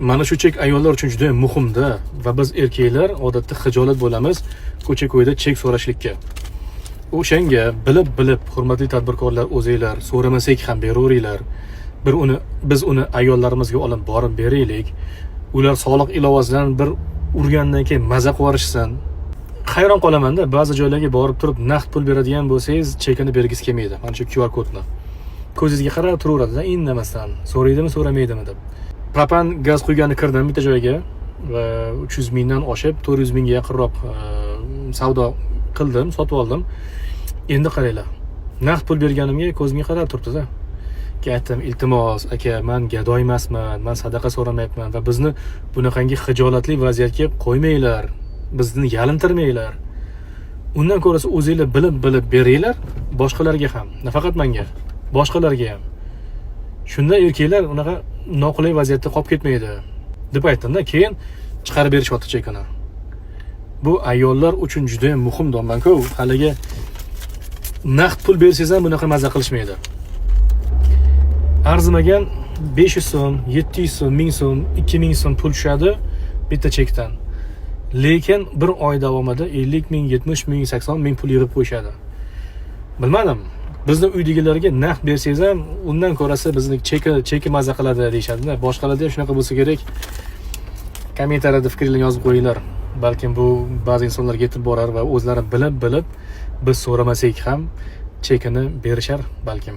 Mana shu chek ayollar uchun juda muhimda va biz erkaklar odatda xijolat bo'lamiz ko'cha-ko'yda chek so'rashlikka. O'shanga bilib hurmatli tadbirkorlar o'zinglar so'ramasak ham beraveringlar. Biz uni ayollarimizga olib borib beraylik. Ular soliq ilovasidan bir urgandan keyin maza qilishsin. Hayron qolamanda, ba'zi joylarga borib turib naqd pul beradigan bo'lsangiz, chekini bergisi kelmaydi. Mana shu QR kodni. Ko'zingizga qarab turaveradi-da, indamasdan. So'raydimi, so'ramaydimi deb. Propan gaz quyganni kirdim bitta joyga va 300 mingdan oshib 400 mingga yaqinroq savdo qildim, sotib oldim. Endi qaranglar. Naqd pul berganimga ko'zimga qarab turibdi-da. Aytdim, iltimos, aka, men gadoy emasman, men sadaqa so'ramayapman va bizni bunaqangi xijolatli vaziyatga qo'ymanglar. Bizni yalintirmanglar. Undan ko'ra o'zingizlar bilib beringlar boshqalarga ham, nafaqat menga, boshqalarga ham. Shunda erkaklar unaqa noqulay vaziyatda qolib ketmaydi deb aytdim-da, keyin chiqarib berishyapti chekini. Bu ayollar uchun juda ham muhim domlanku. Haliga naqd pul bersangiz ham bunaqa maza qilishmaydi. Arzimagan 500 so'm, 700 so'm, 1000 so'm, 2000 so'm pul tushadi bitta chekdan. Lekin bir oy davomida 50 ming, 70 ming, 80 ming pul yig'ib qo'yishadi. Bilmadim. Bizni uydagilarga naqd bersangiz ham undan ko'rasa bizni cheki maza qiladi deyshadi-da. Boshqalarda ham shunaqa bo'lsa kerak. Kommentariyada fikringizni yozib qo'yinglar. Balkim bu ba'zi insonlarga yetib borar va o'zlari bilib biz so'ramasak ham chekini berishar balkim.